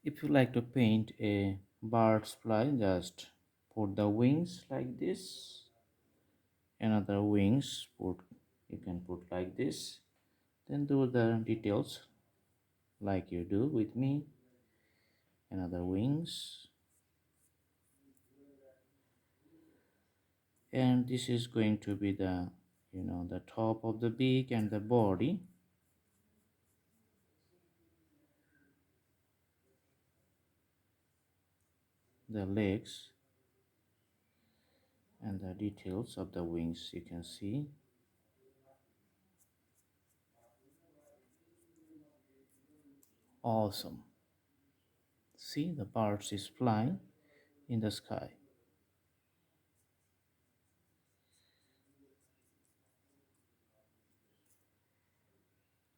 If you like to paint a bird's fly, just put the wings like this. Another wings put, you can put like this. Then do the details like you do with me. Another wings, and this is going to be the, the top of the beak and the body. The legs and the details of the wings, you can see. Awesome. See, the birds is flying in the sky.